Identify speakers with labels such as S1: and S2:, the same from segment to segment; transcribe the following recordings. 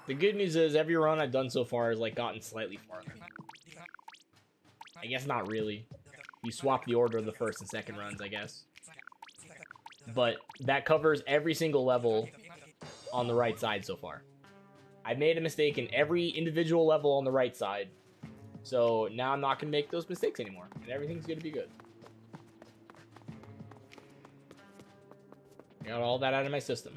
S1: The good news is every run I've done so far has like gotten slightly farther. I guess not really. You swap the order of the first and second runs, I guess. But that covers every single level on the right side so far. I've made a mistake in every individual level on the right side. So now I'm not going to make those mistakes anymore. And everything's going to be good. Got all that out of my system.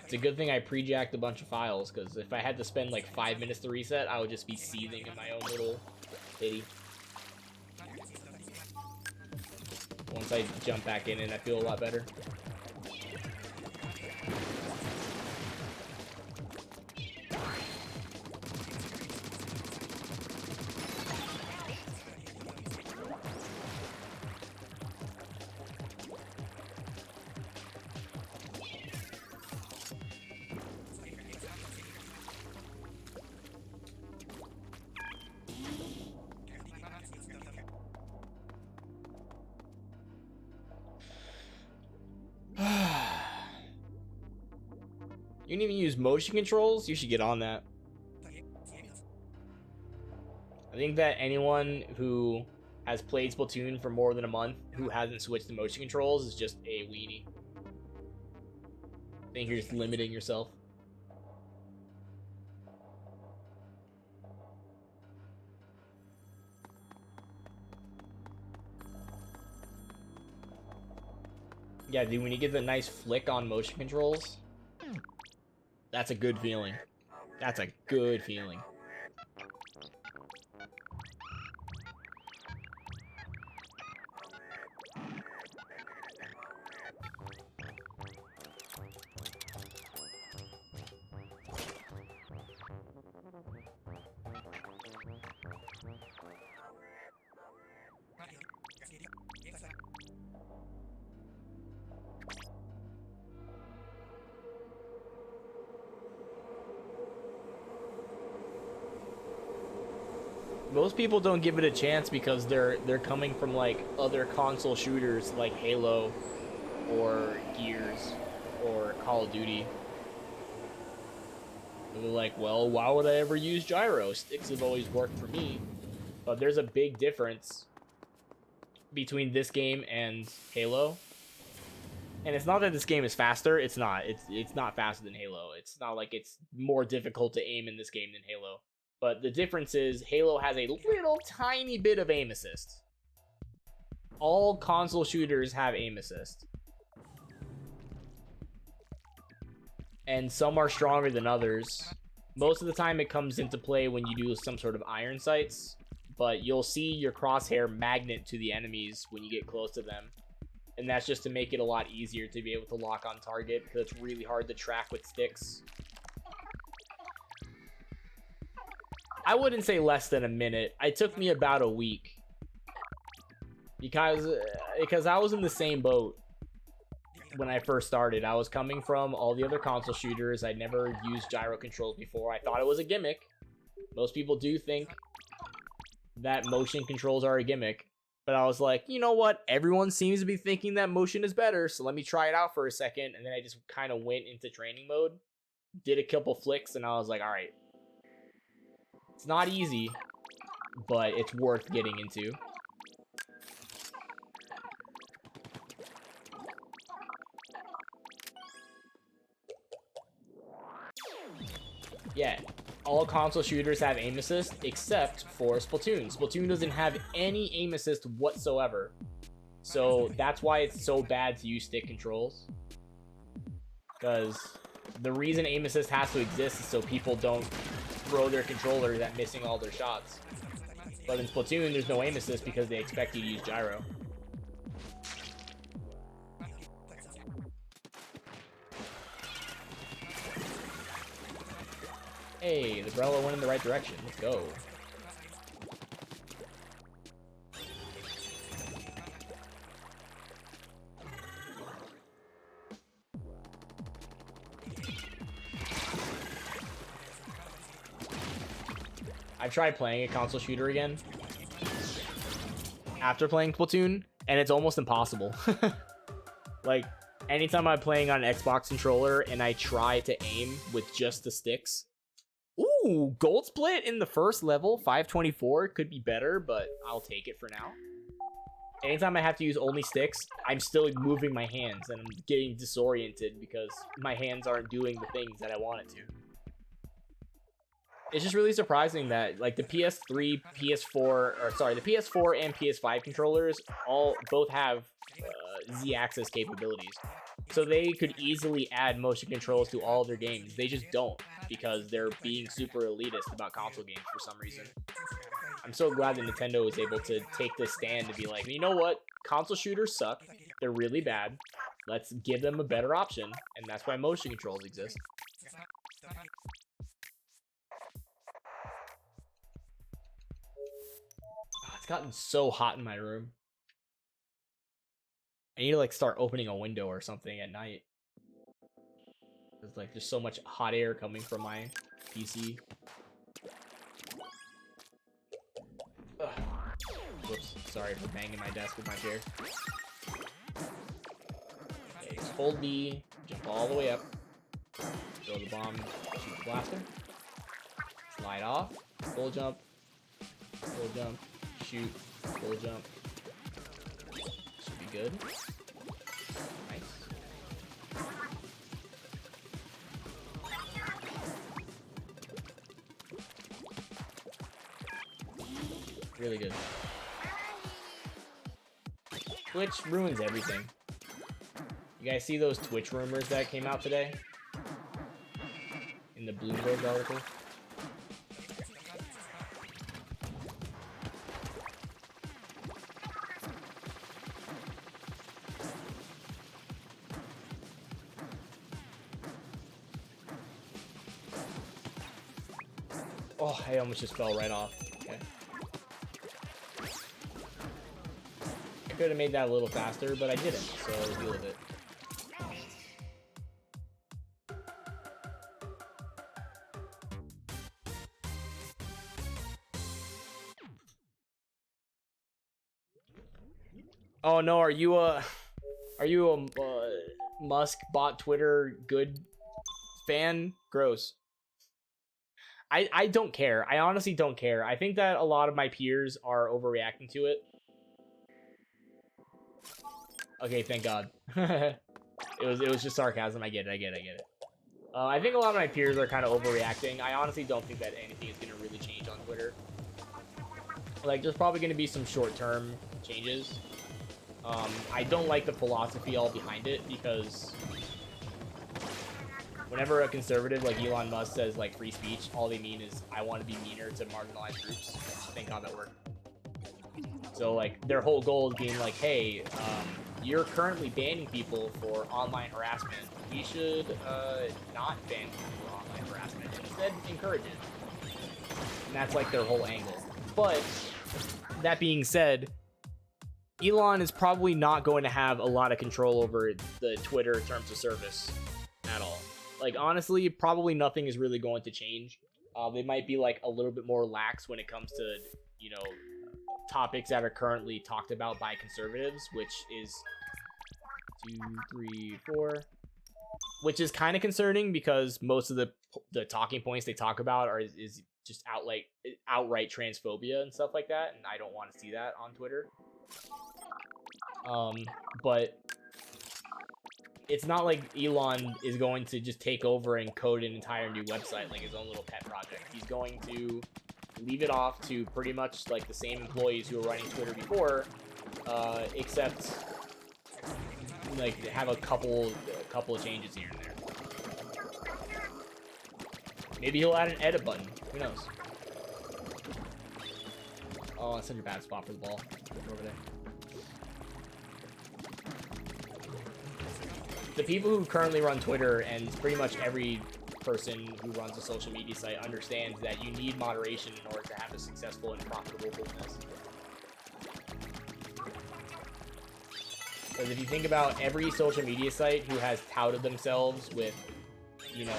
S1: It's a good thing I pre-jacked a bunch of files, because if I had to spend like 5 minutes to reset, I would just be seething in my own little pity. Once I jump back in and I feel a lot better. You didn't even use motion controls? You should get on that. I think that anyone who has played Splatoon for more than a month who hasn't switched to motion controls is just a weenie. I think you're just limiting yourself. Yeah, dude, when you get the nice flick on motion controls, that's a good feeling. That's a good feeling. Most people don't give it a chance because they're coming from like other console shooters like Halo or Gears or Call of Duty. They're like, well, why would I ever use gyro? Sticks have always worked for me. But there's a big difference between this game and Halo. And it's not that this game is faster. It's not. It's not faster than Halo. It's not like it's more difficult to aim in this game than Halo. But the difference is Halo has a little tiny bit of aim assist. All console shooters have aim assist. And some are stronger than others. Most of the time it comes into play when you do some sort of iron sights. But you'll see your crosshair magnet to the enemies when you get close to them. And that's just to make it a lot easier to be able to lock on target, because it's really hard to track with sticks. I wouldn't say less than a minute. It took me about a week. Because I was in the same boat when I first started. I was coming from all the other console shooters. I'd never used gyro controls before. I thought it was a gimmick. Most people do think that motion controls are a gimmick. But I was like, you know what? Everyone seems to be thinking that motion is better, so let me try it out for a second. And then I just kind of went into training mode. Did a couple flicks, and I was like, alright. It's not easy, but it's worth getting into. Yeah, all console shooters have aim assist except for Splatoon. Splatoon doesn't have any aim assist whatsoever. So that's why it's so bad to use stick controls. Because the reason aim assist has to exist is so people don't throw their controllers at missing all their shots. But in Splatoon, there's no aim assist because they expect you to use gyro. Hey, the umbrella went in the right direction. Let's go. I tried playing a console shooter again after playing Splatoon, and it's almost impossible. Like, anytime I'm playing on an Xbox controller and I try to aim with just the sticks. Ooh, gold split in the first level, 524. Could be better, but I'll take it for now. Anytime I have to use only sticks, I'm still moving my hands, and I'm getting disoriented because my hands aren't doing the things that I want it to. It's just really surprising that like the PS3, the PS4 and PS5 controllers both have Z-axis capabilities. So they could easily add motion controls to all of their games. They just don't because they're being super elitist about console games for some reason. I'm so glad that Nintendo was able to take this stand to be like, you know what? Console shooters suck. They're really bad. Let's give them a better option. And that's why motion controls exist. It's gotten so hot in my room. I need to like start opening a window or something at night. There's like just so much hot air coming from my PC. Ugh. Whoops, sorry for banging my desk with my chair. Okay, just hold B, jump all the way up, throw the bomb, shoot the blaster, slide off, full jump, shoot, full jump. Should be good. Nice. Really good. Twitch ruins everything. You guys see those Twitch rumors that came out today? In the Bloomberg article? Oh, I almost just fell right off. Okay. I could have made that a little faster, but I didn't, so deal with it. Oh no, are you a Musk bot Twitter good fan? Gross. I don't care. I honestly don't care. I think that a lot of my peers are overreacting to it. Okay, thank God. it was just sarcasm. I get it. I think a lot of my peers are kind of overreacting. I honestly don't think that anything is going to really change on Twitter. Like, there's probably going to be some short-term changes. I don't like the philosophy all behind it because whenever a conservative like Elon Musk says like free speech, all they mean is I want to be meaner to marginalized groups. Thank God that worked. So like their whole goal is being like, hey, you're currently banning people for online harassment. We should not ban people for online harassment. Instead, encourage it. And that's like their whole angle. But that being said, Elon is probably not going to have a lot of control over the Twitter terms of service at all. Like, honestly, probably nothing is really going to change. They might be, like, a little bit more lax when it comes to, you know, topics that are currently talked about by conservatives, which is 2, 3, 4. Which is kind of concerning because most of the talking points they talk about is just outright transphobia and stuff like that, and I don't want to see that on Twitter. But it's not like Elon is going to just take over and code an entire new website like his own little pet project. He's going to leave it off to pretty much like the same employees who were running Twitter before, except like have a couple of changes here and there. Maybe he'll add an edit button. Who knows? Oh, that's such a bad spot for the ball. Over there. The people who currently run Twitter and pretty much every person who runs a social media site understands that you need moderation in order to have a successful and profitable business. Because if you think about every social media site who has touted themselves with you know,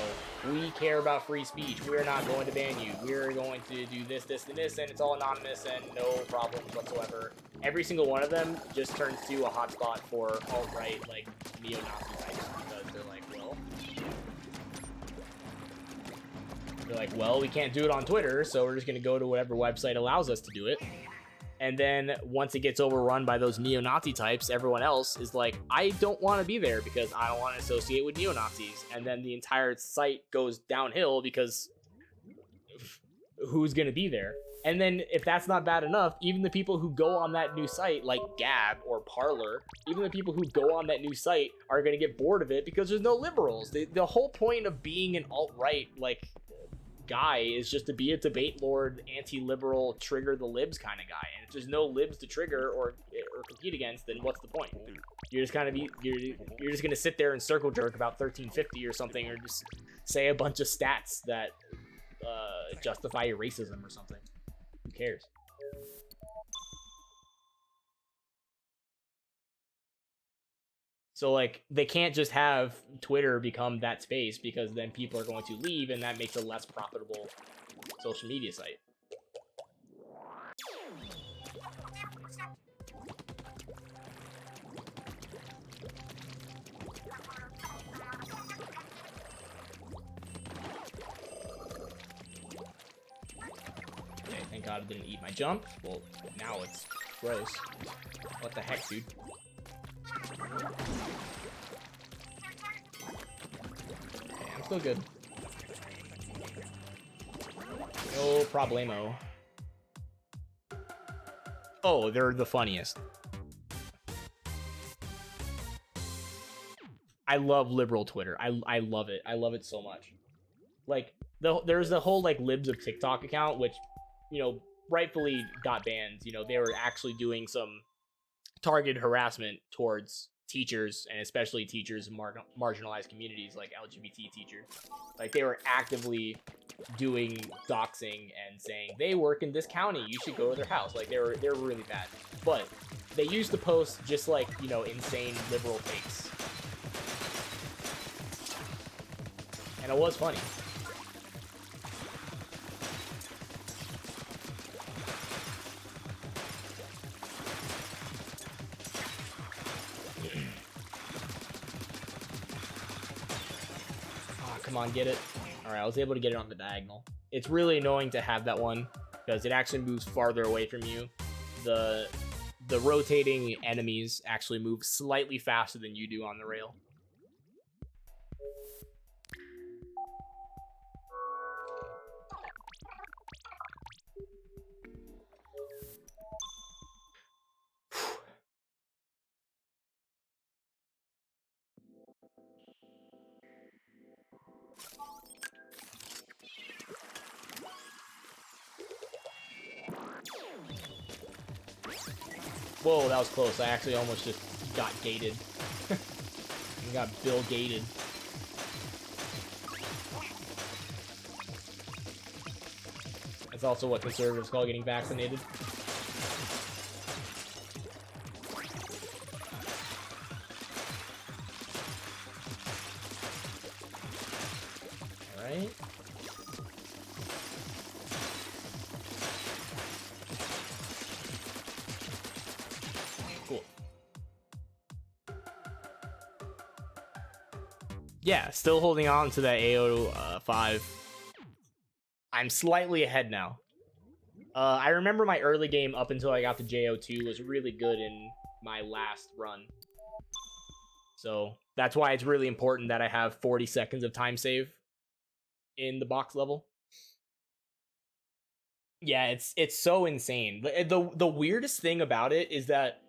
S1: we care about free speech. We're not going to ban you. We're going to do this, this, and this, and it's all anonymous and no problems whatsoever. Every single one of them just turns to a hotspot for alt-right, like, neo-Nazi types because they're like, well, we can't do it on Twitter, so we're just going to go to whatever website allows us to do it. And then once it gets overrun by those neo-Nazi types, everyone else is like, I don't want to be there because I don't want to associate with neo-Nazis. And then the entire site goes downhill because who's going to be there? And then if that's not bad enough, even the people who go on that new site, like Gab or Parler, even the people who go on that new site are going to get bored of it because there's no liberals. The whole point of being an alt-right, like, guy is just to be a debate lord, anti-liberal, trigger the libs kind of guy. And if there's no libs to trigger or compete against, then what's the point? You're just kind of you're just gonna sit there and circle jerk about 1350 or something, or just say a bunch of stats that justify your racism or something. Who cares? So, like, they can't just have Twitter become that space because then people are going to leave and that makes a less profitable social media site. Okay, thank God I didn't eat my jump. Well, now it's gross. What the heck, dude? Okay, I'm still good. No problemo. Oh, they're the funniest. I love liberal Twitter. I love it. I love it so much. Like, there's the whole, like, Libs of TikTok account, which, you know, rightfully got banned. You know, they were actually doing some targeted harassment towards teachers, and especially teachers in marginalized communities like LGBT teachers. Like, they were actively doing doxing and saying they work in this county, you should go to their house. Like, they were really bad. But they used to post just, like, you know, insane liberal takes, and it was funny. Come on, get it. Alright, I was able to get it on the diagonal. It's really annoying to have that one because it actually moves farther away from you. The rotating enemies actually move slightly faster than you do on the rail. Whoa, that was close. I actually almost just got gated. Got Bill gated. That's also what conservatives call getting vaccinated. Alright. Yeah, still holding on to that AO5. I'm slightly ahead now. I remember my early game up until I got to JO2 was really good in my last run. So that's why it's really important that I have 40 seconds of time save in the box level. Yeah, it's so insane. The weirdest thing about it is that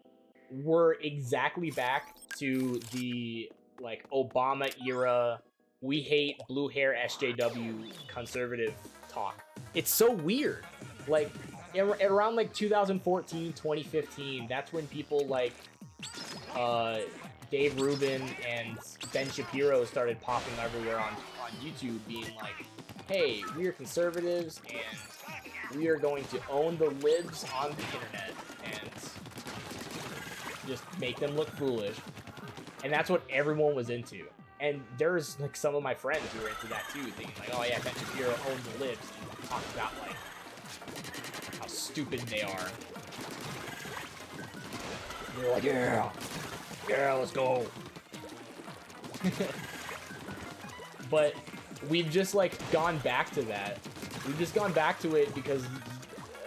S1: we're exactly back to the, like, Obama era, we hate blue hair SJW conservative talk. It's so weird. Like, around like 2014, 2015, that's when people like Dave Rubin and Ben Shapiro started popping everywhere on YouTube, being like, hey, we are conservatives and we are going to own the libs on the internet and just make them look foolish. And that's what everyone was into. And there's like some of my friends who are into that too, thinking like, oh yeah, Ben Shapiro owns the libs, and talks about like how stupid they are. They're like, yeah, let's go. But we've just like gone back to that. We've just gone back to it because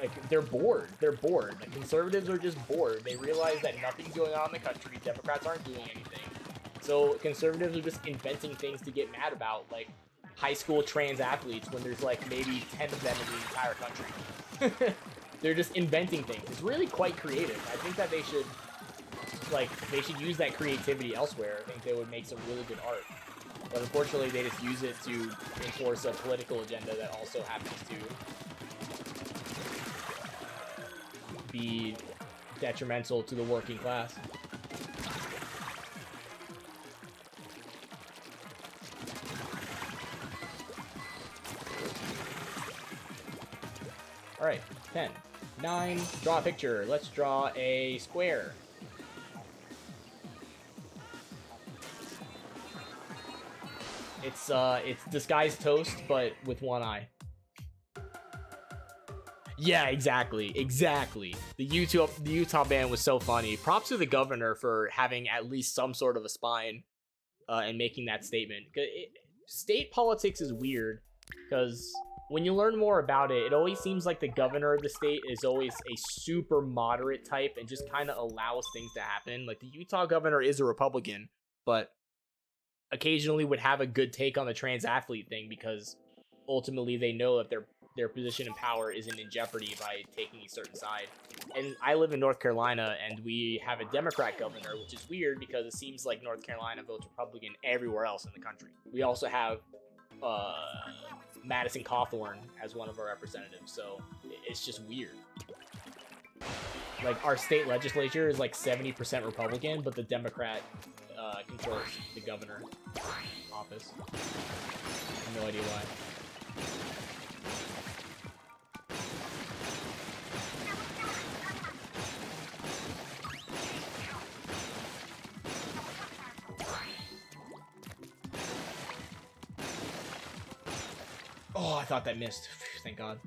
S1: like they're bored. They're bored. Like conservatives are just bored. They realize that nothing's going on in the country. Democrats aren't doing anything. So conservatives are just inventing things to get mad about, like high school trans athletes when there's like maybe 10 of them in the entire country. They're just inventing things. It's really quite creative. I think that they should use that creativity elsewhere. I think they would make some really good art. But unfortunately, they just use it to enforce a political agenda that also happens to be detrimental to the working class. Alright, 10, 9, draw a picture. Let's draw a square. It's disguised toast, but with one eye. Yeah, exactly. The Utah ban was so funny. Props to the governor for having at least some sort of a spine and making that statement. State politics is weird because when you learn more about it, it always seems like the governor of the state is always a super moderate type and just kind of allows things to happen. Like the Utah governor is a Republican, but occasionally would have a good take on the trans athlete thing because ultimately they know that their position in power isn't in jeopardy by taking a certain side. And I live in North Carolina, and we have a Democrat governor, which is weird because it seems like North Carolina votes Republican everywhere else in the country. We also have Madison Cawthorn as one of our representatives, so it's just weird. Like, our state legislature is like 70% Republican, but the Democrat controls the governor office. I have no idea why. Oh, I thought that missed. Thank God.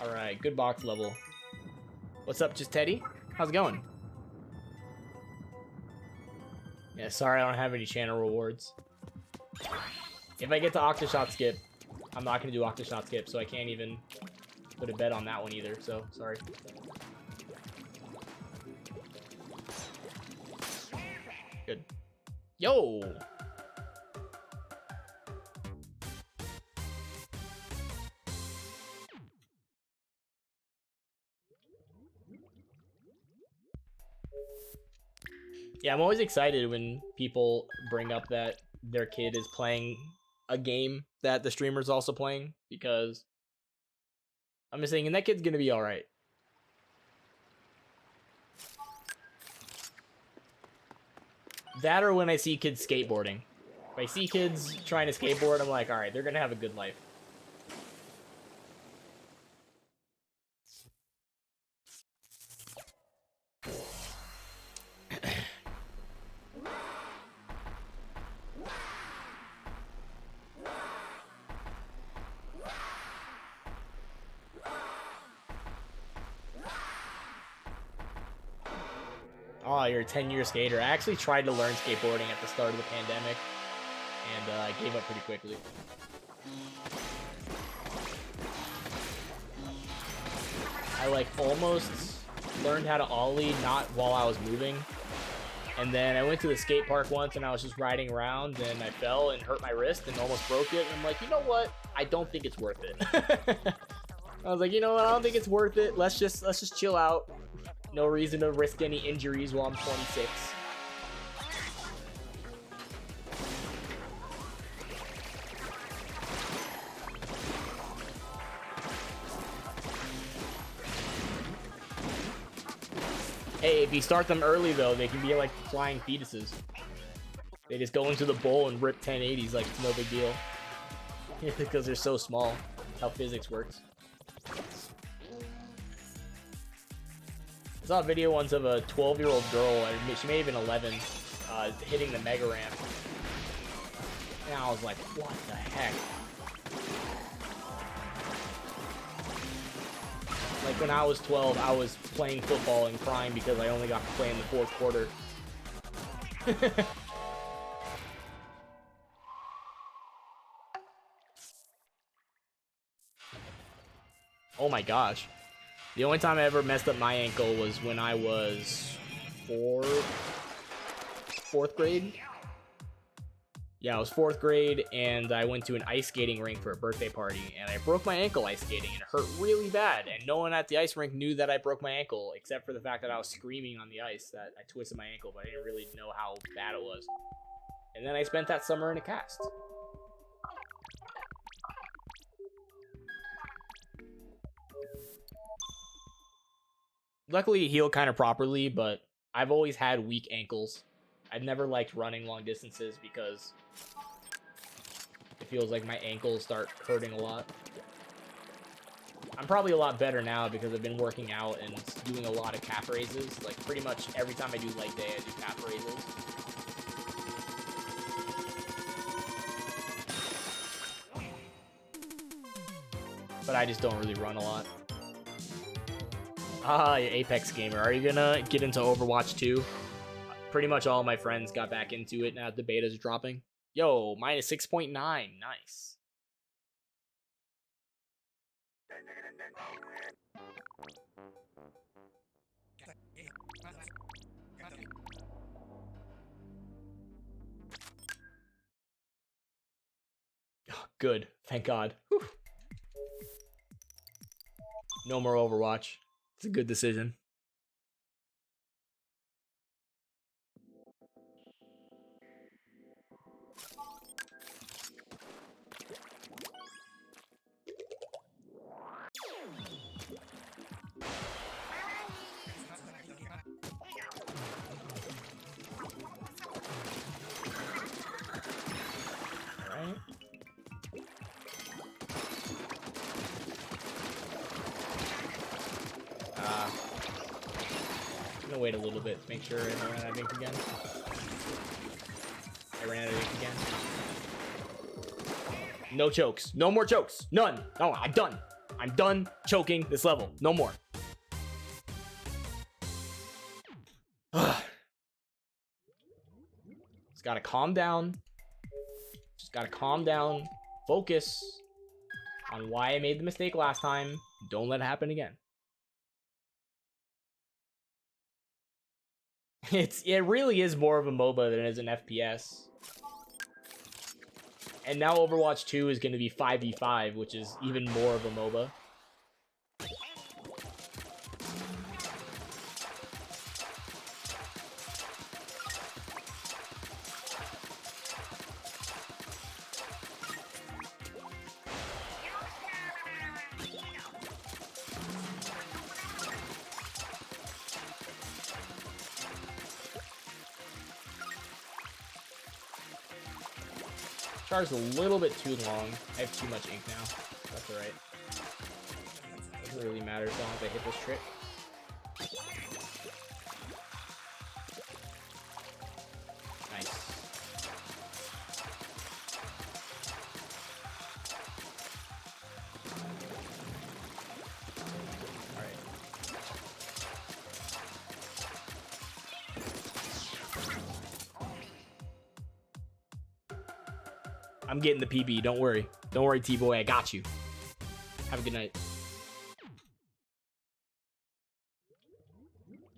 S1: Alright, good box level. What's up, Just Teddy? How's it going? Yeah, sorry I don't have any channel rewards. If I get to Octoshot skip, I'm not going to do Octoshot skip, so I can't even put a bet on that one either, so sorry. Good. Yo! Yeah, I'm always excited when people bring up that their kid is playing a game that the streamer's also playing, because I'm just thinking that kid's gonna be alright. That or when I see kids skateboarding. If I see kids trying to skateboard, I'm like, alright, they're gonna have a good life. Oh, you're a 10-year skater. I actually tried to learn skateboarding at the start of the pandemic, and I gave up pretty quickly. I like almost learned how to ollie, not while I was moving. And then I went to the skate park once and I was just riding around and I fell and hurt my wrist and almost broke it. And I'm like, you know what? I don't think it's worth it. I was like, you know what? I don't think it's worth it. Let's just chill out. No reason to risk any injuries while I'm 26. Hey, if you start them early though, they can be like flying fetuses. They just go into the bowl and rip 1080s like it's no big deal. Because they're so small. That's how physics works. I saw a video once of a 12-year-old girl, she may have been 11, hitting the Mega Ramp. And I was like, what the heck? Like when I was 12, I was playing football and crying because I only got to play in the fourth quarter. Oh my gosh. The only time I ever messed up my ankle was when I was fourth grade. Yeah, I was fourth grade, and I went to an ice skating rink for a birthday party, and I broke my ankle ice skating, and it hurt really bad, and no one at the ice rink knew that I broke my ankle, except for the fact that I was screaming on the ice that I twisted my ankle, but I didn't really know how bad it was. And then I spent that summer in a cast. Luckily, it healed kind of properly, but I've always had weak ankles. I've never liked running long distances because it feels like my ankles start hurting a lot. I'm probably a lot better now because I've been working out and doing a lot of calf raises. Like pretty much every time I do leg day, I do calf raises. But I just don't really run a lot. Ah, Apex gamer. Are you gonna get into Overwatch 2? Pretty much all my friends got back into it now that the betas are dropping. Yo, minus 6.9. Nice. Good. Thank God. Whew. No more Overwatch. It's a good decision. Alright. I'm gonna wait a little bit to make sure I don't run out of ink again. I ran out of ink again. No chokes. No more chokes. None. No, I'm done. I'm done choking this level. No more. Just gotta calm down. Just gotta calm down. Focus on why I made the mistake last time. Don't let it happen again. It really is more of a MOBA than it is an FPS. And now Overwatch 2 is going to be 5v5, which is even more of a MOBA. Char's a little bit too long. I have too much ink now. That's alright. Doesn't really matter as long as I hit this trick. Nice. Alright. I'm getting the PB, don't worry. Don't worry, T-Boy, I got you. Have a good night.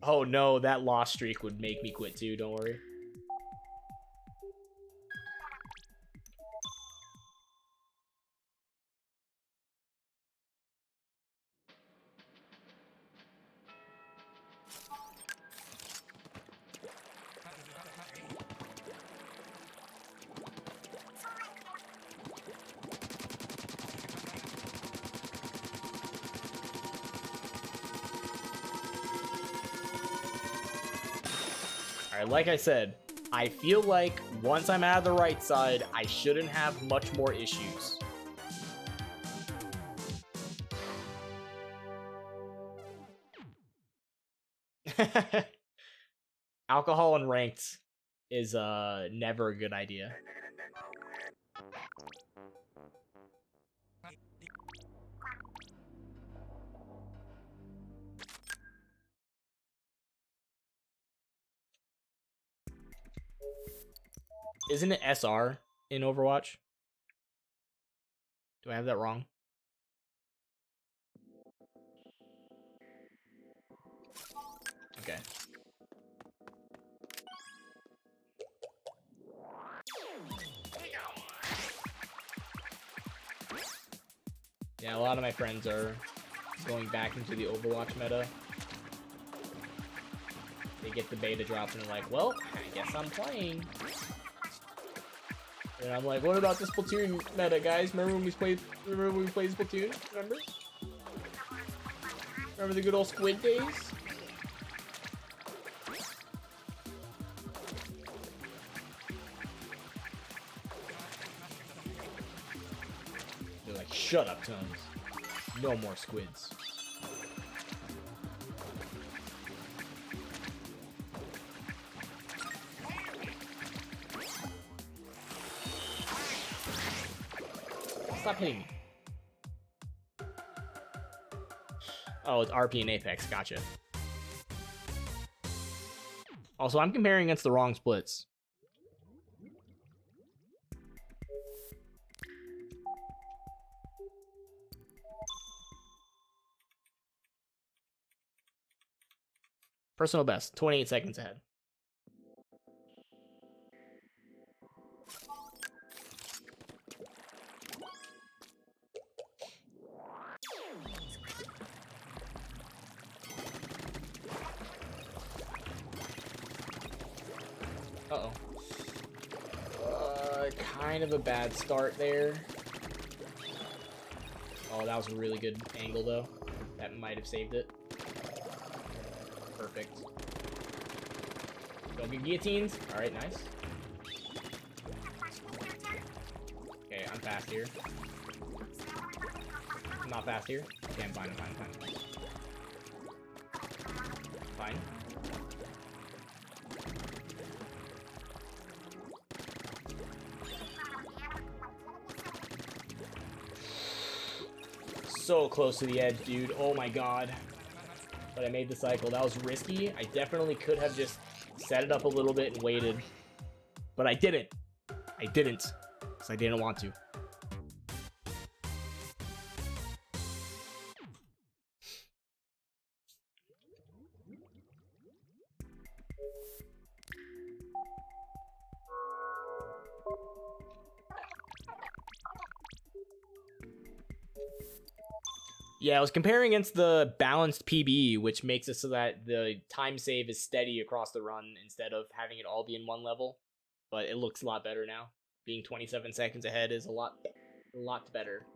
S1: Oh no, that loss streak would make me quit too, don't worry. Alright, like I said, I feel like once I'm out of the right side, I shouldn't have much more issues. Alcohol and ranked is never a good idea. Isn't it SR in Overwatch? Do I have that wrong? Okay. Yeah, a lot of my friends are going back into the Overwatch meta. They get the beta drop and they're like, well, I guess I'm playing. And I'm like, what about the Splatoon meta, guys? Remember when we played Splatoon? Remember? Remember the good old squid days? They're like, shut up, Tones. No more squids. Stop hitting me. Oh, it's RP and Apex. Gotcha. Also, I'm comparing against the wrong splits. Personal best, 28 seconds ahead. Uh-oh. Kind of a bad start there. Oh, that was a really good angle, though. That might have saved it. Perfect. Don't get guillotines. Alright, nice. Okay, I'm fast here. I'm not fast here. Okay, I'm fine, I'm fine, I'm fine. Fine. So close to the edge, dude. Oh my god. But I made the cycle. That was risky. I definitely could have just set it up a little bit and waited. But I didn't. I didn't. Because I didn't want to. Yeah, I was comparing against the balanced PB, which makes it so that the time save is steady across the run instead of having it all be in one level. But it looks a lot better now. Being 27 seconds ahead is a lot better.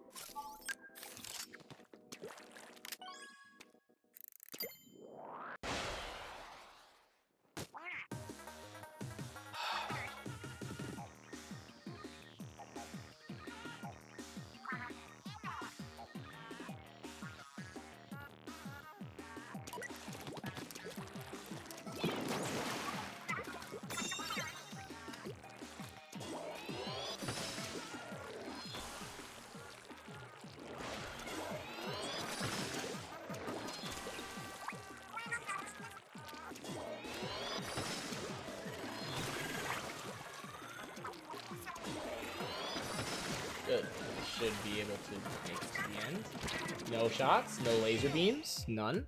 S1: Good. Should be able to make it to the end. No shots, no laser beams, none.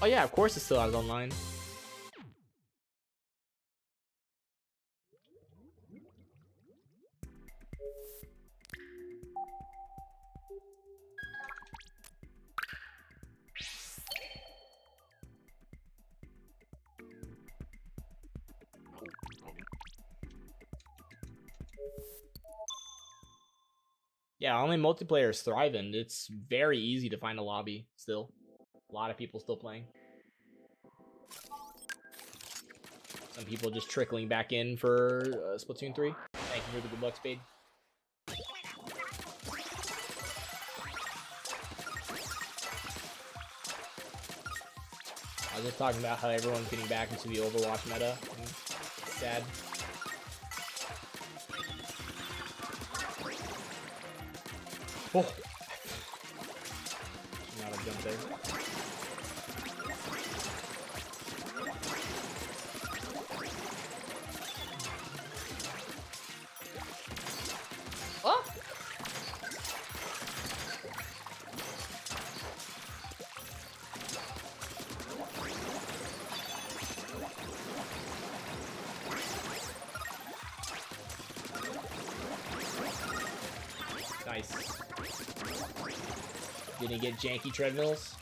S1: Oh yeah, of course it still has online. Yeah, online multiplayer is thriving. It's very easy to find a lobby still. A lot of people still playing. Some people just trickling back in for Splatoon 3. Thank you for the good luck, Spade. I was just talking about how everyone's getting back into the Overwatch meta. It's sad. Oh! Should not have jumped there. Oh! Nice. Didn't get janky treadmills.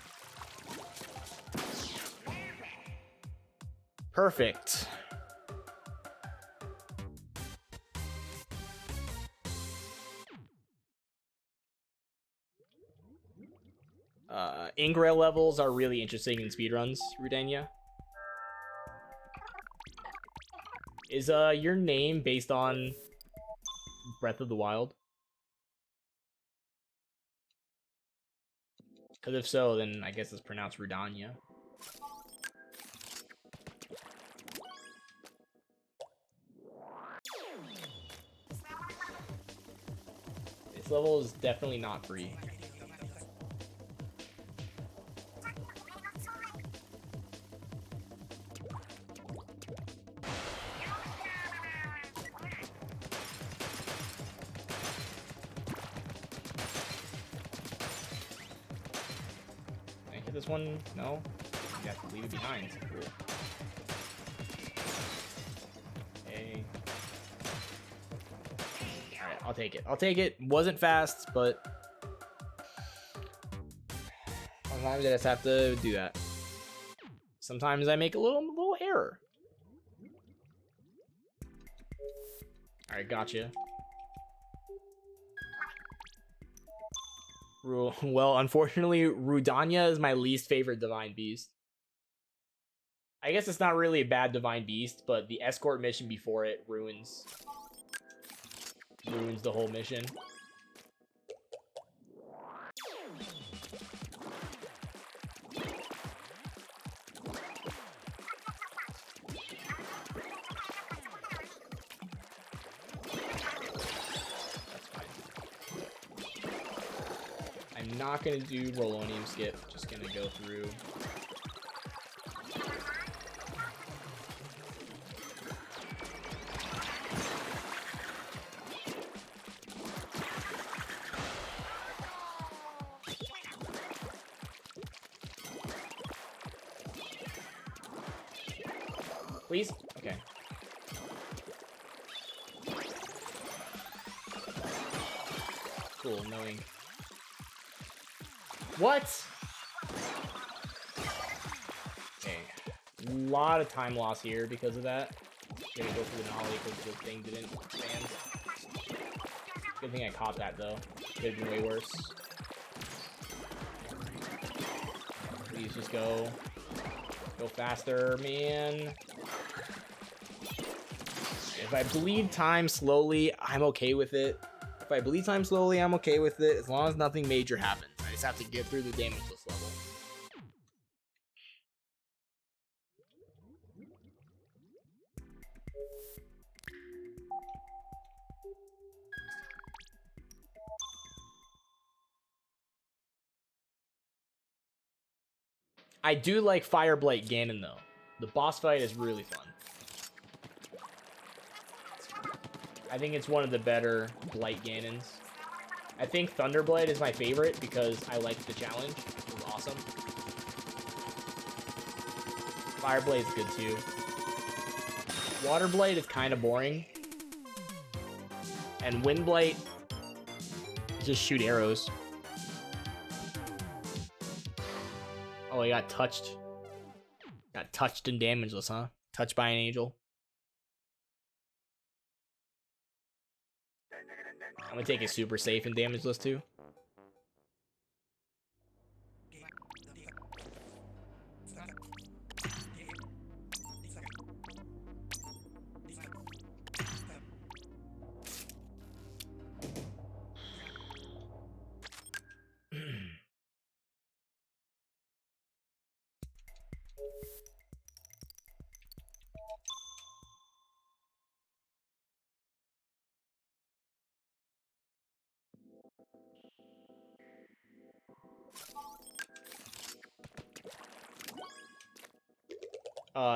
S1: Perfect. Ingrail levels are really interesting in speedruns, Rudania. Is your name based on Breath of the Wild? Because if so, then I guess it's pronounced Rudania. This level is definitely not free. This one, no, you have to leave it behind. Cool. Okay. All right, I'll take it. I'll take it. Wasn't fast, but sometimes I just have to do that. Sometimes I make a little error. All right, gotcha. Well, unfortunately, Rudania is my least favorite Divine Beast. I guess it's not really a bad Divine Beast, but the escort mission before it ruins the whole mission. I'm not gonna do Rolonium skip, just gonna go through. Please? Okay. Cool, knowing. What? Okay. A lot of time loss here because of that. Gonna go for the nollie because the thing didn't expand. Good thing I caught that though. Could have been way worse. Please just go. Go faster, man. If I bleed time slowly, I'm okay with it. If I bleed time slowly, I'm okay with it. As long as nothing major happens. I just have to get through the damageless level. I do like Fireblight Ganon though. The boss fight is really fun. I think it's one of the better Blight Ganons. I think Thunderblade is my favorite because I liked the challenge. It was awesome. Fireblade's good too. Waterblade is kind of boring. And Windblight, just shoot arrows. Oh, he got touched. Got touched and damageless, huh? Touched by an angel. I'm gonna take it super safe and damageless too.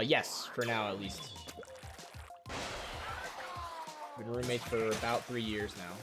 S1: Yes, for now at least. Been roommates for about 3 years now.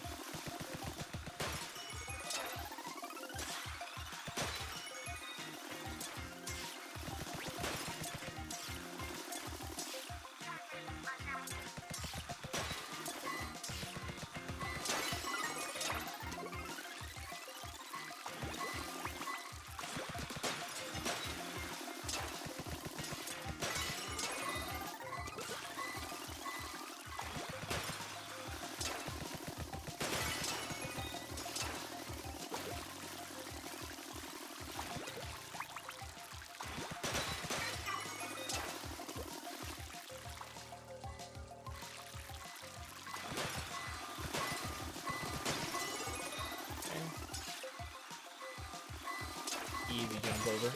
S1: Easy jump over.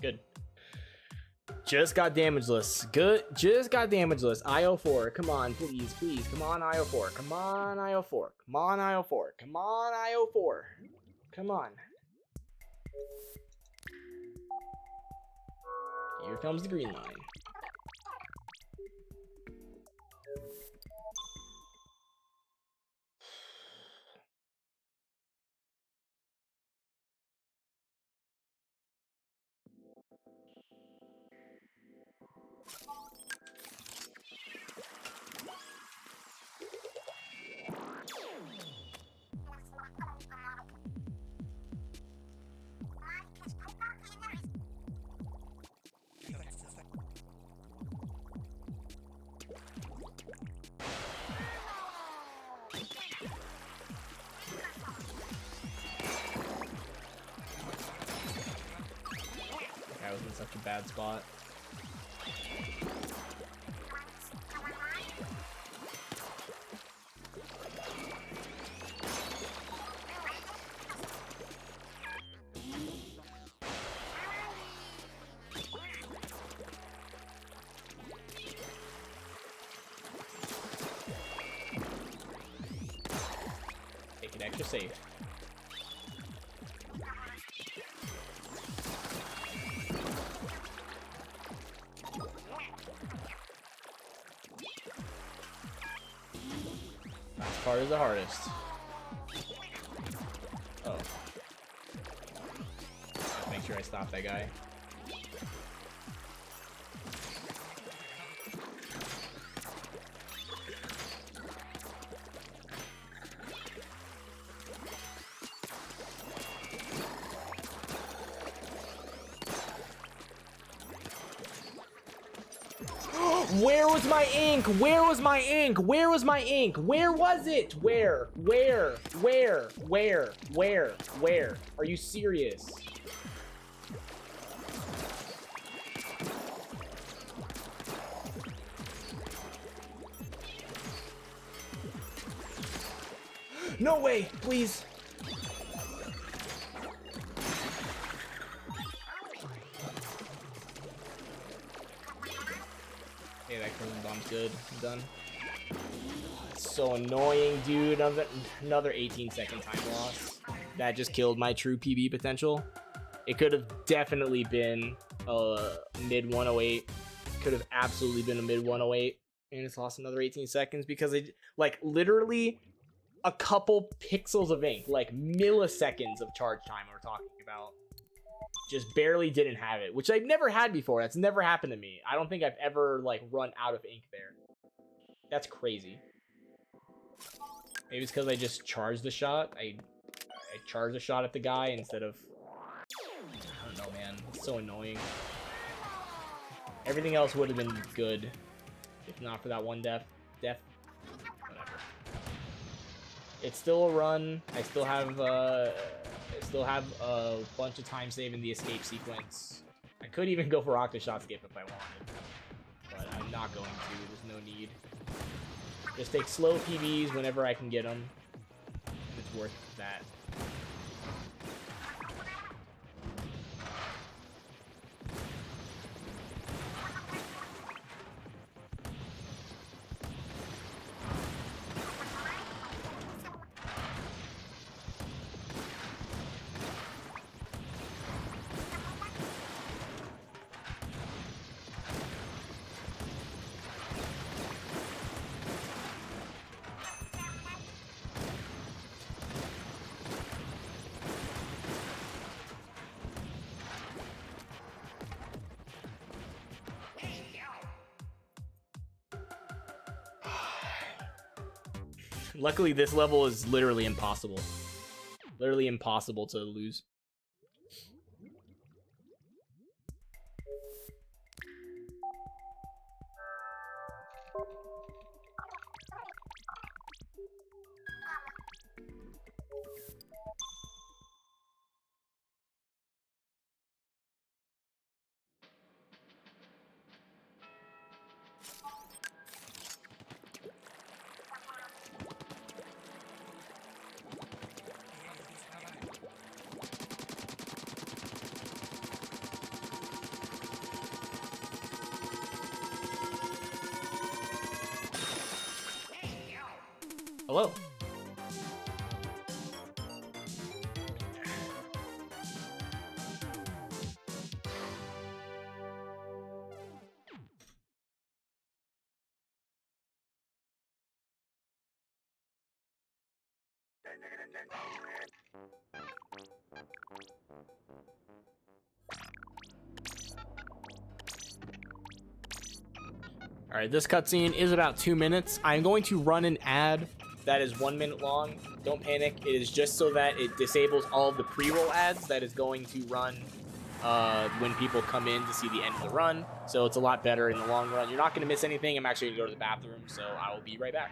S1: Good. Just got damageless. Good. Just got damageless. I04. Come on, please, please. Come on, I04. Come on, I04. Come on, I04. Come on, I04. Come on. Here comes the green line. I was in such a bad spot. Take it extra safe. Last part is the hardest. Oh. Make sure I stop that guy. Where was my ink? Where was my ink? Where was my ink? Where was it? Where? Are you serious? No way, please. Okay, that crimson bomb's good. I'm done. It's so annoying, dude. Another 18-second time loss. That just killed my true PB potential. It could have definitely been a mid 108. Could have absolutely been a mid 108. And it's lost another 18 seconds because it, like, literally a couple pixels of ink, like milliseconds of charge time we're talking about. Just barely didn't have it, which I've never had before. That's never happened to me. I don't think I've ever, like, run out of ink there. That's crazy. Maybe it's because I just charged the shot. I charged the shot at the guy instead of... I don't know, man. It's so annoying. Everything else would have been good if not for that one death. Whatever. It's still a run. I still have a bunch of time save in the escape sequence. I could even go for Octo shot skip if I wanted, but I'm not going to. There's no need. Just take slow PBs whenever I can get them. It's worth that. Luckily, this level is literally impossible. Literally impossible to lose. Hello. All right, this cutscene is about 2 minutes. I'm going to run an ad that is 1 minute long. Don't panic. It is just so that it disables all of the pre-roll ads that is going to run when people come in to see the end of the run. So it's a lot better in the long run. You're not going to miss anything. I'm actually going to go to the bathroom, so I will be right back.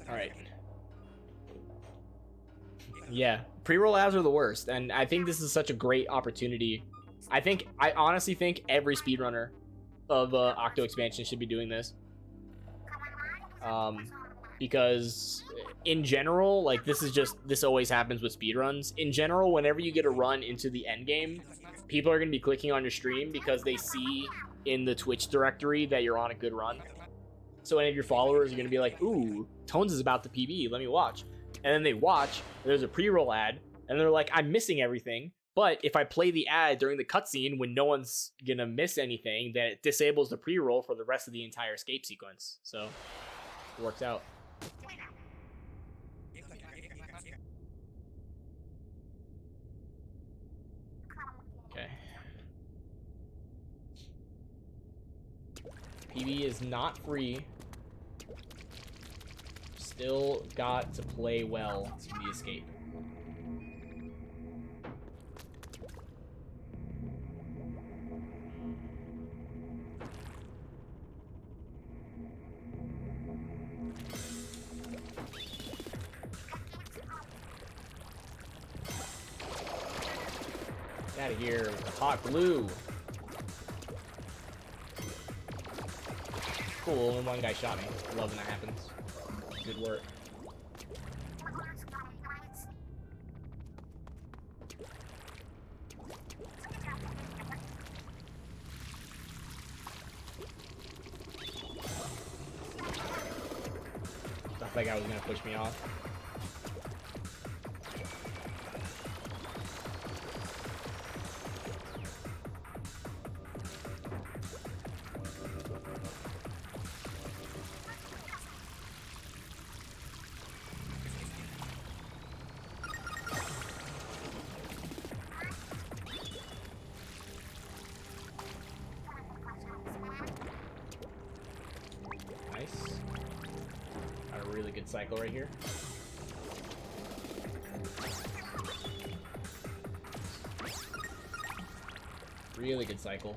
S1: All right. Yeah, pre-roll ads are the worst, and I think this is such a great opportunity. I honestly think every speedrunner of Octo expansion should be doing this. Because in general, like this always happens with speedruns. In general, whenever you get a run into the end game, people are going to be clicking on your stream because they see in the Twitch directory that you're on a good run. So any of your followers are going to be like, ooh, Tones is about the PB, let me watch. And then they watch, there's a pre-roll ad, and they're like, I'm missing everything. But if I play the ad during the cutscene when no one's going to miss anything, then it disables the pre-roll for the rest of the entire escape sequence. So it works out. Okay. PB is not free. Still got to play well in the escape. Get out of here with the hot glue. Cool, only one guy shot me. Love when that happens. Good work. Thought that guy was gonna push me off. Nice. Good cycle right here. Really good cycle.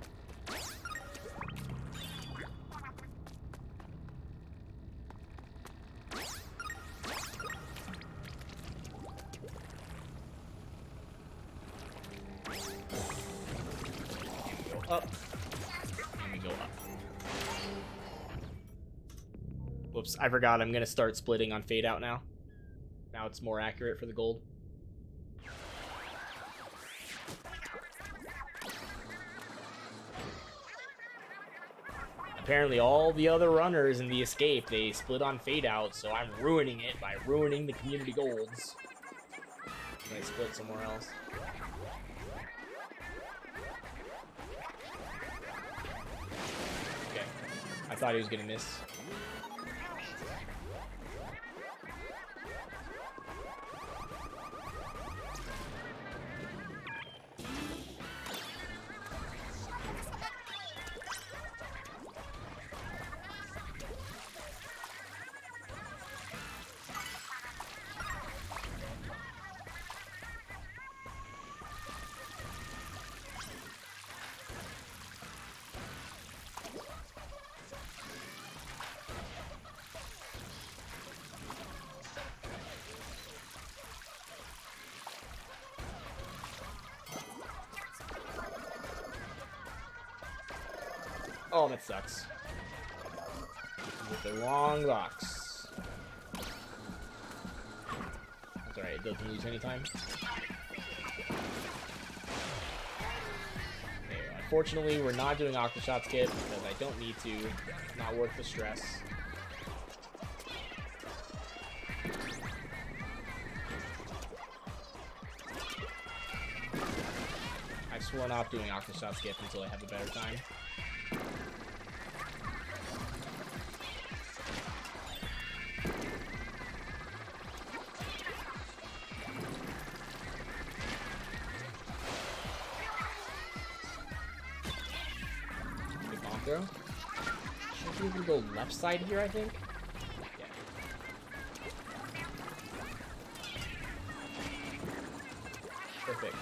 S1: Up. And we go up. Whoops, I forgot I'm gonna start splitting on fade out now. Now it's more accurate for the gold. Apparently all the other runners in the escape, they split on fade out, so I'm ruining it by ruining the community golds. And I split somewhere else. Okay. I thought he was gonna miss. Oh, that sucks. With the wrong box. That's alright, it doesn't lose any time. Okay, unfortunately, we're not doing Octo Shot skip because I don't need to. It's not worth the stress. I swore not doing Octo Shot skip until I have a better time. Throw. Should we even go left side here, I think? Yeah. Perfect.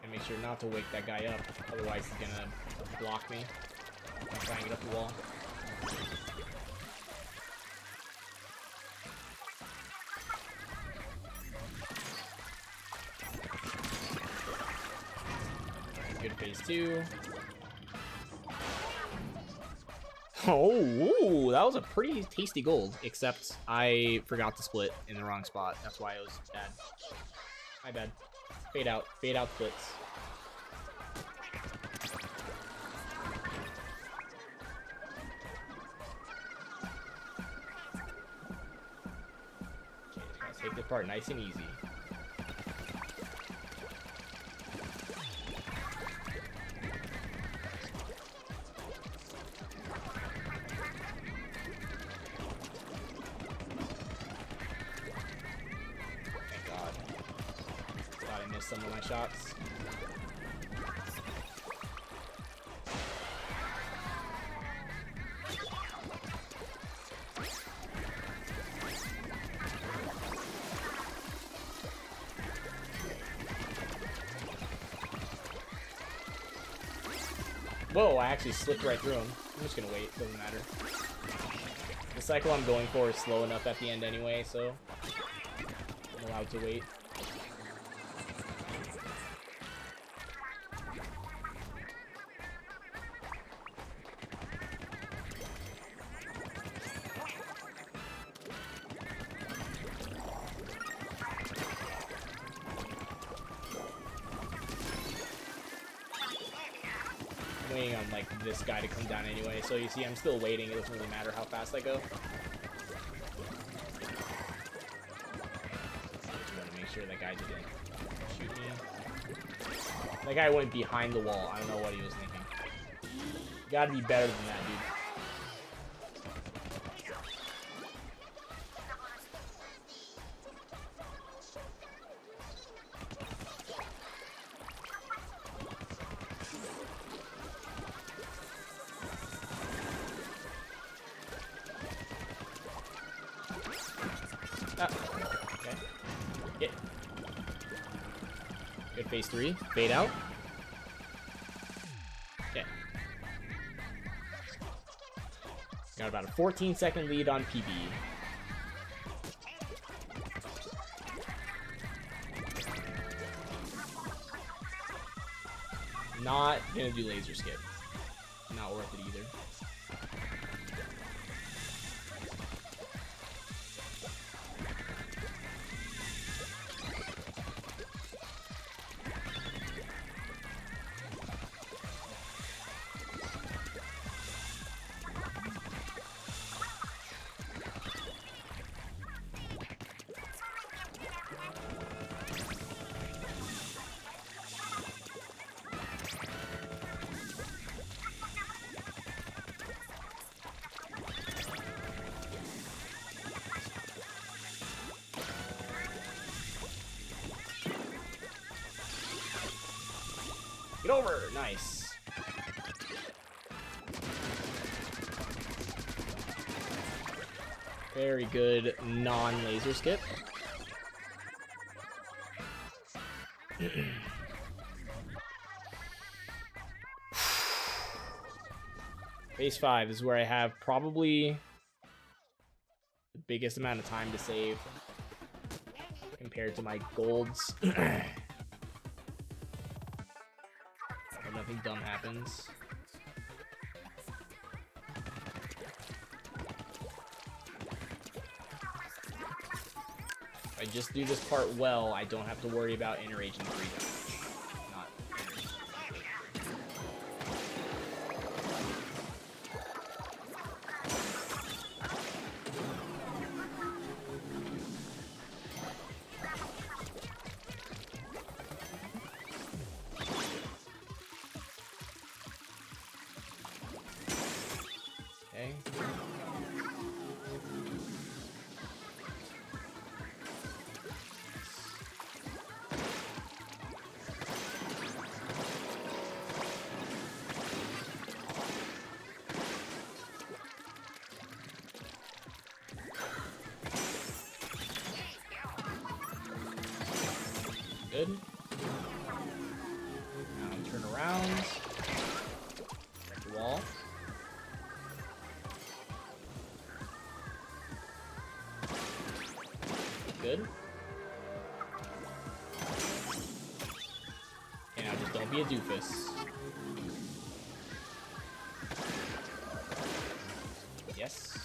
S1: Make sure not to wake that guy up, otherwise he's gonna block me. I'm trying to get up the wall. Good phase 2. Oh, ooh, that was a pretty tasty gold, except I forgot to split in the wrong spot. That's why it was bad. My bad. Fade out splits. Let's take this part nice and easy. Thank God. Thought I missed some of my shots. Whoa, I actually slipped right through him. I'm just gonna wait, doesn't matter. The cycle I'm going for is slow enough at the end anyway, so I'm allowed to wait. Waiting on like this guy to come down anyway, so you see I'm still waiting. It doesn't really matter how fast I go. Just want to make sure that guy didn't shoot me. That guy went behind the wall. I don't know what he was thinking. You gotta be better than that, dude. Good phase 3. Fade out. Okay. Got about a 14-second lead on PB. Not gonna do laser skip. Not worth it either. Get over! Nice. Very good non-laser skip. Phase 5 is where I have probably the biggest amount of time to save compared to my golds. Nothing dumb happens. If I just do this part well, I don't have to worry about interaging 3 damage. Not interaging. Okay. Good. Now turn around. Break the wall. Good. Okay, now just don't be a doofus. Yes.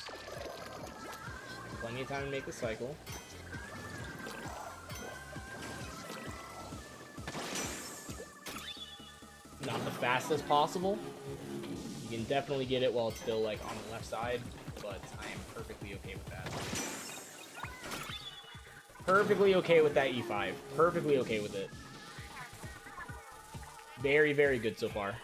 S1: Plenty of time to make the cycle. Not the fastest possible. You can definitely get it while it's still like on the left side, but I am perfectly okay with that. Perfectly okay with that E5. Perfectly okay with it. Very, very good so far.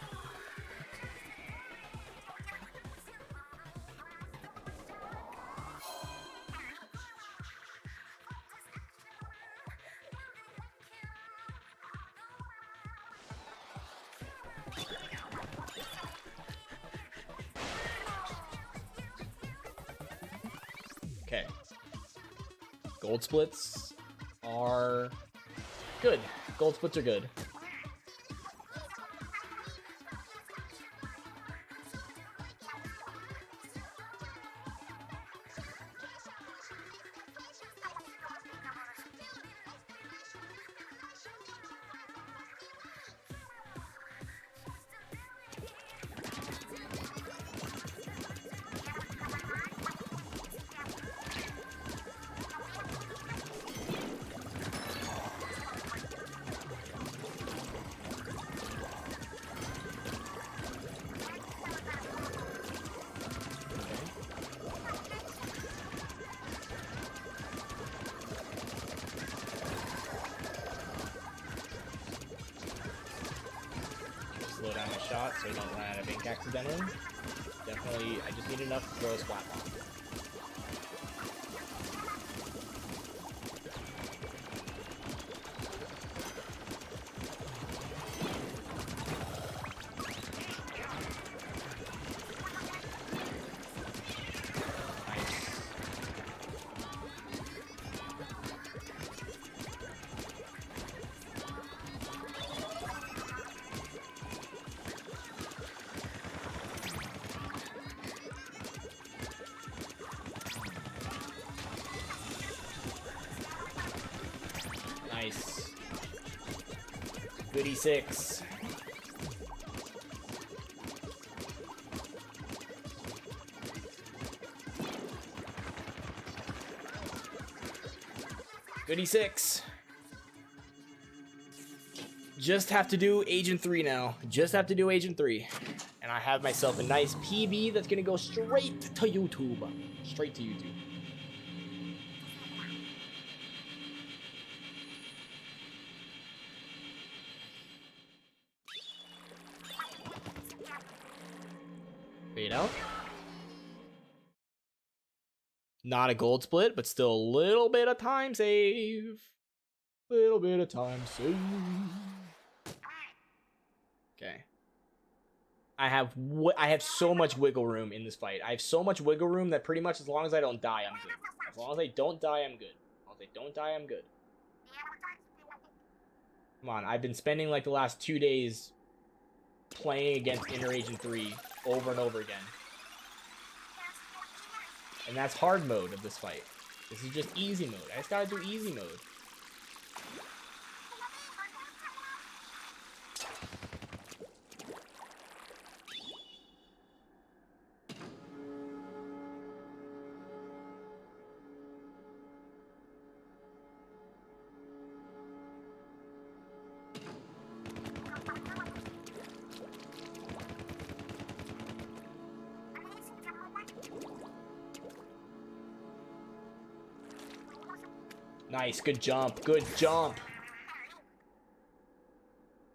S1: Okay. Gold splits are good. Gold splits are good. Slow down my shot so I don't run out of ink accidentally. Definitely, I just need enough to throw a splat bomb. Goody 6. Goody 6. Just have to do Agent 3 now. Just have to do Agent 3. And I have myself a nice PB that's gonna go straight to YouTube. Straight to YouTube. Fade out. Not a gold split, but still a little bit of time save. Little bit of time save. Okay. I have so much wiggle room in this fight. I have so much wiggle room that pretty much as long as I don't die, I'm good. As long as I don't die, I'm good. As long as I don't die, I'm good. Come on, I've been spending like the last 2 days playing against Inner Agent 3 over and over again. And that's hard mode of this fight. This is just easy mode. I just gotta do easy mode. Nice, good jump, good jump.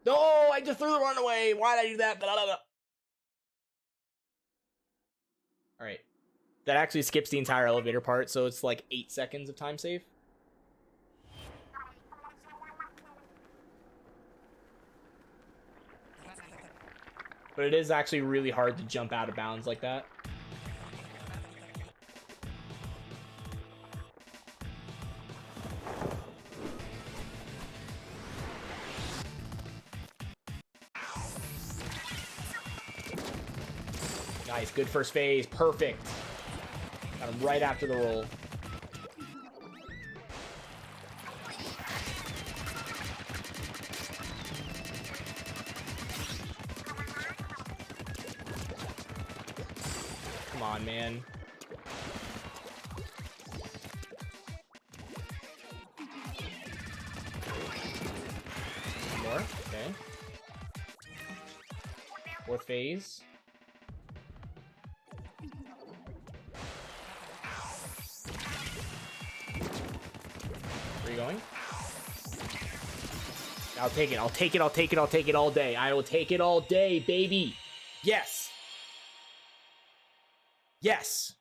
S1: No, I just threw the runaway. Why did I do that? Blah, blah, blah. All right, that actually skips the entire elevator part, so it's like 8 seconds of time save. But it is actually really hard to jump out of bounds like that. Nice, good first phase, perfect. Got him right after the roll. Come on, man. More, okay. Fourth phase. Going. I'll take it. I'll take it. I'll take it. I'll take it all day. I will take it all day, baby. Yes. Yes.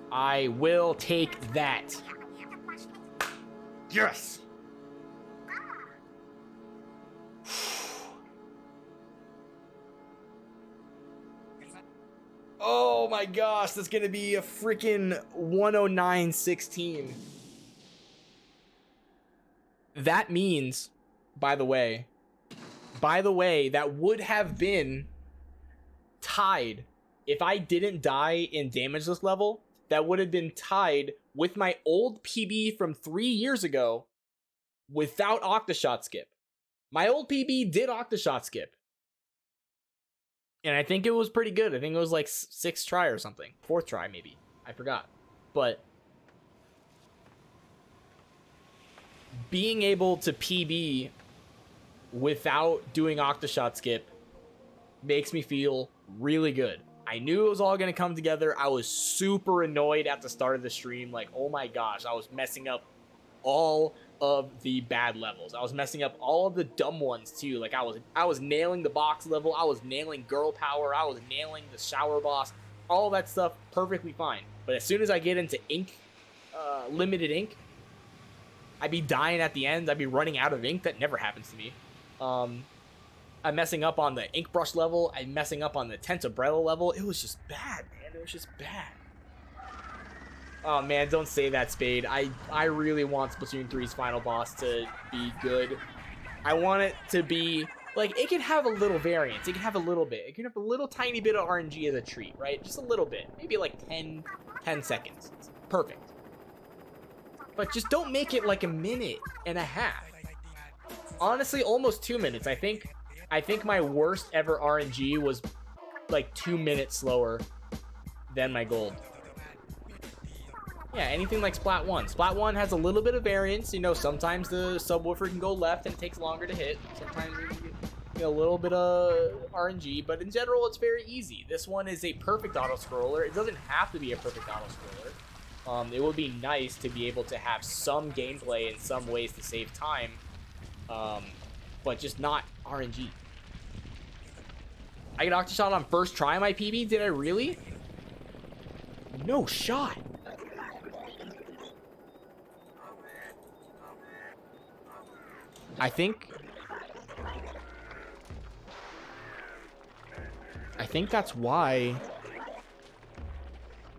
S1: I will take that. Yes. Oh my gosh, that's gonna be a freaking 109.16. That means, by the way, that would have been tied. If I didn't die in Damageless level, that would have been tied with my old PB from 3 years ago without Octoshot skip. My old PB did Octoshot skip. And I think it was pretty good. I think it was like 6th try or something. 4th try, maybe. I forgot. But being able to PB without doing Octoshot skip makes me feel really good. I knew it was all going to come together. I was super annoyed at the start of the stream. Like, oh my gosh, I was messing up all of the bad levels. I was messing up all of the dumb ones too. Like I was nailing the box level, I was nailing girl power, I was nailing the shower boss, all that stuff perfectly fine. But as soon as I get into ink, limited ink, I'd be dying at the end. I'd be running out of ink. That never happens to me. I'm messing up on the ink brush level. I'm messing up on the Tense Umbrella level. It was just bad, man. It was just bad. Oh man, don't say that, Spade. I really want Splatoon 3's final boss to be good. I want it to be, like, it can have a little variance. It can have a little bit. It can have a little tiny bit of RNG as a treat, right? Just a little bit. Maybe like 10 seconds. Perfect. But just don't make it like a minute and a half. Honestly, almost 2 minutes. I think my worst ever RNG was like 2 minutes slower than my gold. Yeah, anything like Splat 1. Splat 1 has a little bit of variance. You know, sometimes the subwoofer can go left and it takes longer to hit. Sometimes you get a little bit of RNG, but in general, it's very easy. This one is a perfect auto-scroller. It doesn't have to be a perfect auto-scroller. It would be nice to be able to have some gameplay in some ways to save time, but just not RNG. I get Octoshot on first try on my PB? Did I really? No shot. I think that's why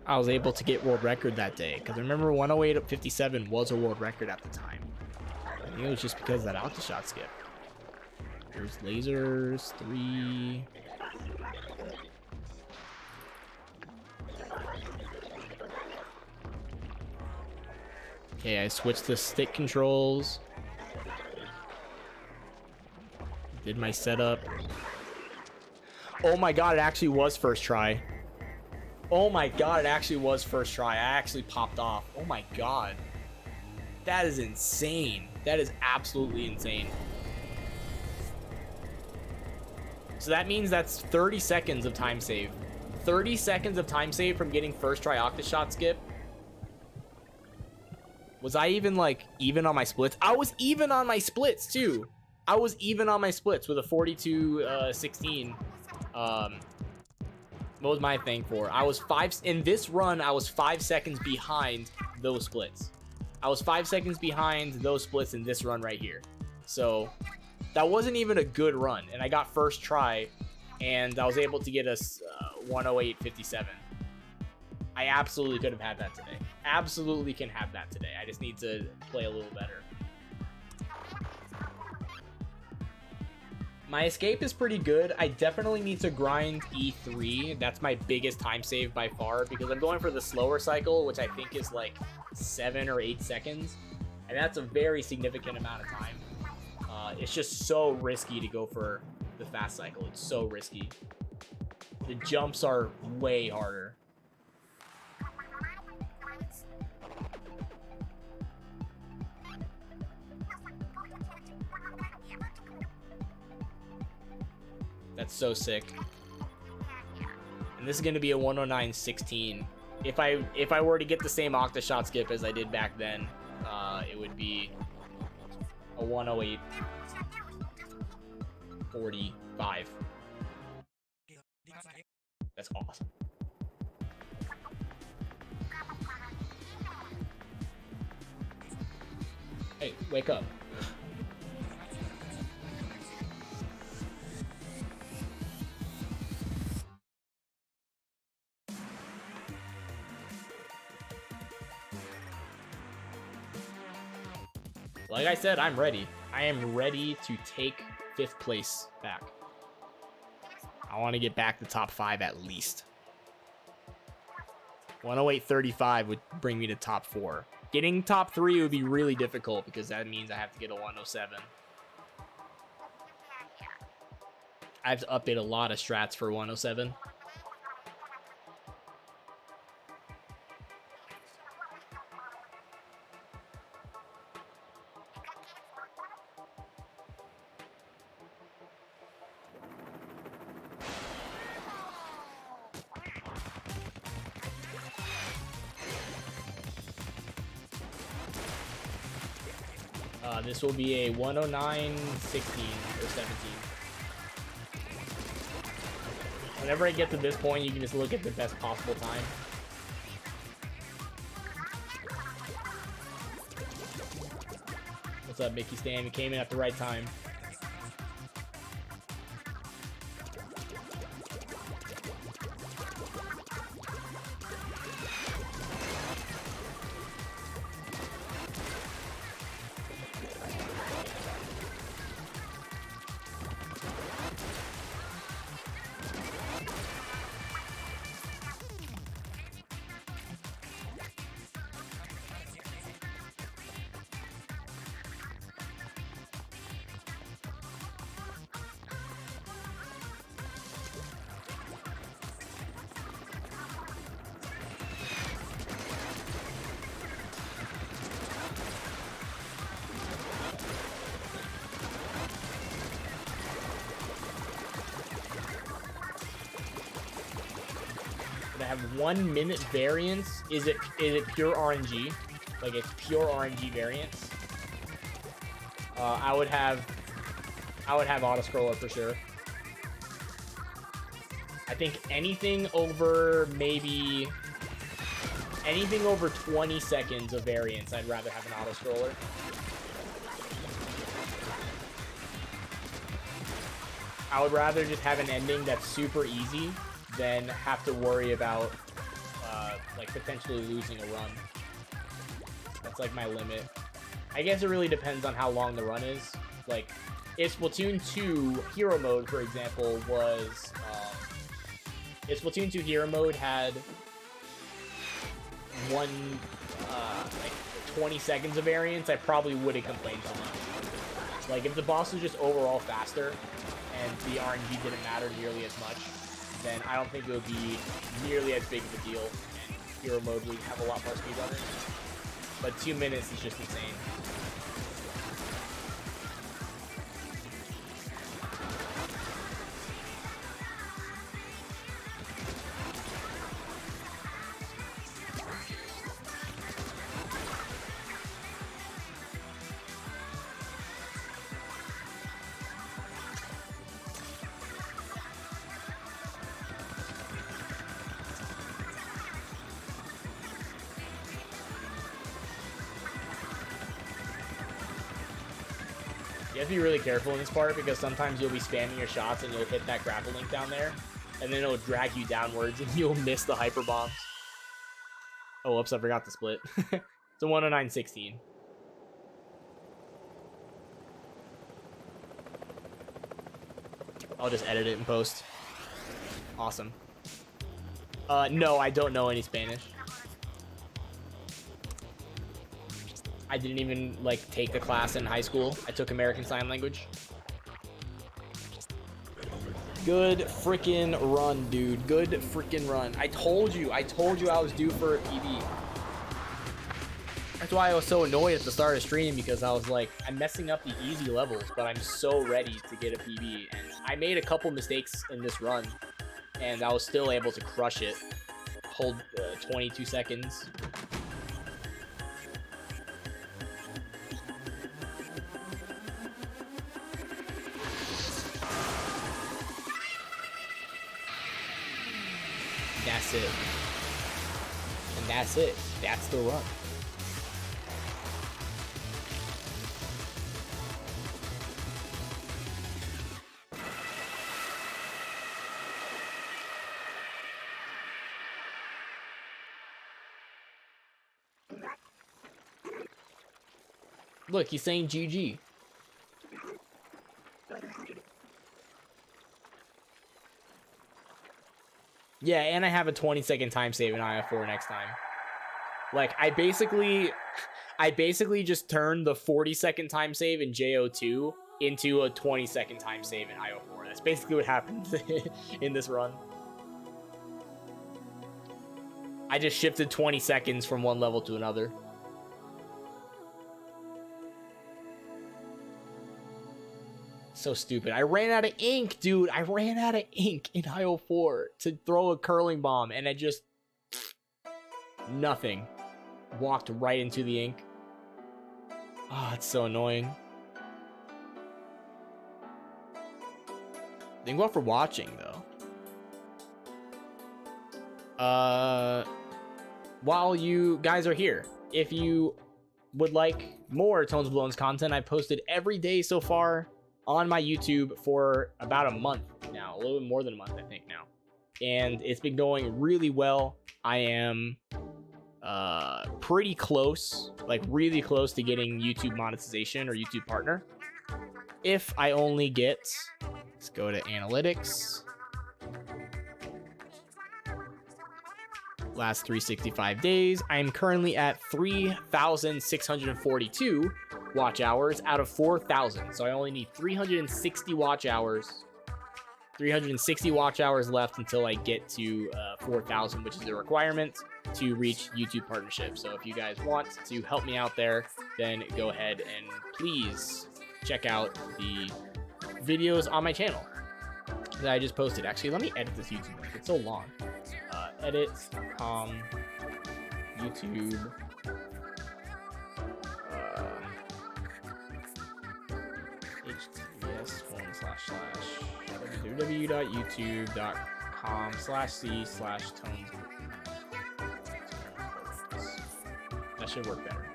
S1: I was able to get world record that day, because I remember 108.57 was a world record at the time. I think it was just because of that Octoshot skip. There's lasers, 3. Okay, I switched to stick controls. Did my setup. Oh my god, it actually was first try. Oh my god, it actually was first try. I actually popped off. Oh my god. That is insane. That is absolutely insane. So that means that's 30 seconds of time save. 30 seconds of time save from getting first try Octoshot skip. Was I even like even on my splits? I was even on my splits too. I was even on my splits with a 42-16. What was my thing for? I was in this run. I was 5 seconds behind those splits. I was 5 seconds behind those splits in this run right here. So that wasn't even a good run, and I got first try, and I was able to get us 108.57. I absolutely could have had that today. Absolutely can have that today. I just need to play a little better. My escape is pretty good. I definitely need to grind E3. That's my biggest time save by far, because I'm going for the slower cycle, which I think is like 7 or 8 seconds. And that's a very significant amount of time. It's just so risky to go for the fast cycle. It's so risky. The jumps are way harder. That's so sick. And this is going to be a 109.16. If I were to get the same Octoshot skip as I did back then, it would be a 108.45. That's awesome. Hey, wake up. Like I said, I'm ready. I am ready to take 5th place back. I want to get back to top 5 at least. 108.35 would bring me to top 4. Getting top 3 would be really difficult, because that means I have to get a 107. I have to update a lot of strats for 107. This will be a 109.16 or 17. Whenever I get to this point, you can just look at the best possible time. What's up, Mickey Stan? You came in at the right time. have 1 minute variance. Is it pure RNG? Like it's pure RNG variance? I would have auto scroller for sure. I think anything over 20 seconds of variance, I'd rather have an auto scroller. I would rather just have an ending that's super easy than have to worry about like potentially losing a run. That's like my limit. I guess it really depends on how long the run is. Like, if Splatoon 2 Hero Mode, for example, was... if Splatoon 2 Hero Mode had like 20 seconds of variance, I probably wouldn't complain so much. Like, if the boss was just overall faster and the RNG didn't matter nearly as much, then I don't think it would be nearly as big of a deal, and Hero Mode would have a lot more speedrunners. But 2 minutes is just insane. You have to be really careful in this part because sometimes you'll be spamming your shots and you'll hit that grapple link down there, and then it'll drag you downwards and you'll miss the hyper bombs. Oh, whoops, I forgot to split. It's a 109.16. I'll just edit it in post. Awesome. No, I don't know any Spanish. I didn't even, like, take the class in high school. I took American Sign Language. Good freaking run, dude. Good freaking run. I told you I was due for a PB. That's why I was so annoyed at the start of stream, because I was like, I'm messing up the easy levels, but I'm so ready to get a PB. And I made a couple mistakes in this run, and I was still able to crush it. Hold 22 seconds. That's it. And that's it. That's the run. Look, he's saying GG. Yeah, and I have a 20-second time save in I04 next time. Like, I basically just turned the 40-second time save in JO2 into a 20-second time save in I04. That's basically what happened in this run. I just shifted 20 seconds from one level to another. So stupid. I ran out of ink, dude. I ran out of ink in I04 to throw a curling bomb, and I just... nothing. Walked right into the ink. Oh, it's so annoying. Thank you all for watching, though. While you guys are here, if you would like more TonesBalones content, I posted every day so far on my YouTube for about a month now, a little bit more than a month, I think now. And it's been going really well. I am pretty close, like really close to getting YouTube monetization or YouTube partner. If I only get, let's go to analytics. Last 365 days, I am currently at 3,642 watch hours out of 4,000. So I only need 360 watch hours. 360 watch hours left until I get to 4,000, which is the requirement to reach YouTube partnership. So if you guys want to help me out there, then go ahead and please check out the videos on my channel that I just posted. Actually, let me edit this YouTube link. It's so long. edit, YouTube, https://www.youtube.com/c/tones. That should work better.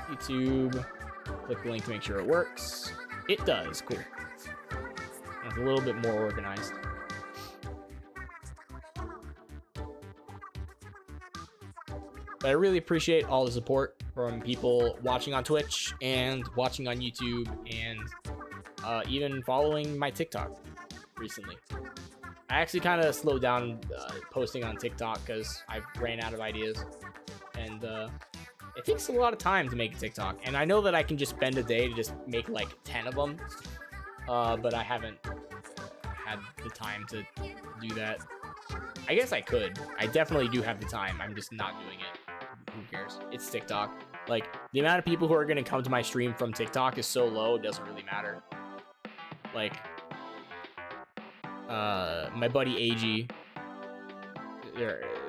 S1: YouTube, click the link to make sure it works. It does, cool. It's a little bit more organized. But I really appreciate all the support from people watching on Twitch and watching on YouTube and even following my TikTok recently. I actually kind of slowed down posting on TikTok because I ran out of ideas. And it takes a lot of time to make a TikTok. And I know that I can just spend a day to just make like 10 of them. But I haven't had the time to do that. I guess I could. I definitely do have the time. I'm just not doing it. Who cares? It's TikTok. Like, the amount of people who are going to come to my stream from TikTok is so low, it doesn't really matter. Like, my buddy AG,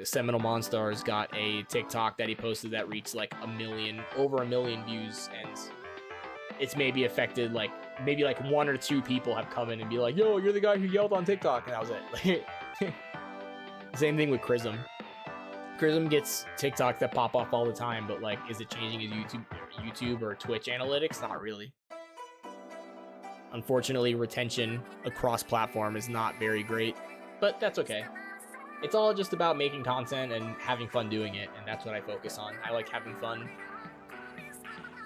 S1: Seminole Monstars, got a TikTok that he posted that reached like over a million views, and it's maybe affected like maybe like 1 or 2 people have come in and be like, yo, you're the guy who yelled on TikTok, and that was it. Same thing with Chrism. Chrism gets TikTok that pop off all the time, but like, is it changing his YouTube or Twitch analytics? Not really. Unfortunately, retention across platform is not very great, but that's okay. It's all just about making content and having fun doing it, and that's what I focus on. I like having fun.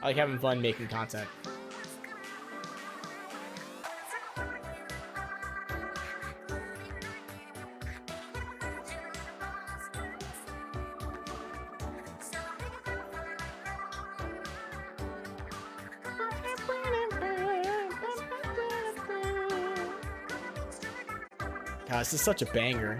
S1: I like having fun making content. God, this is such a banger.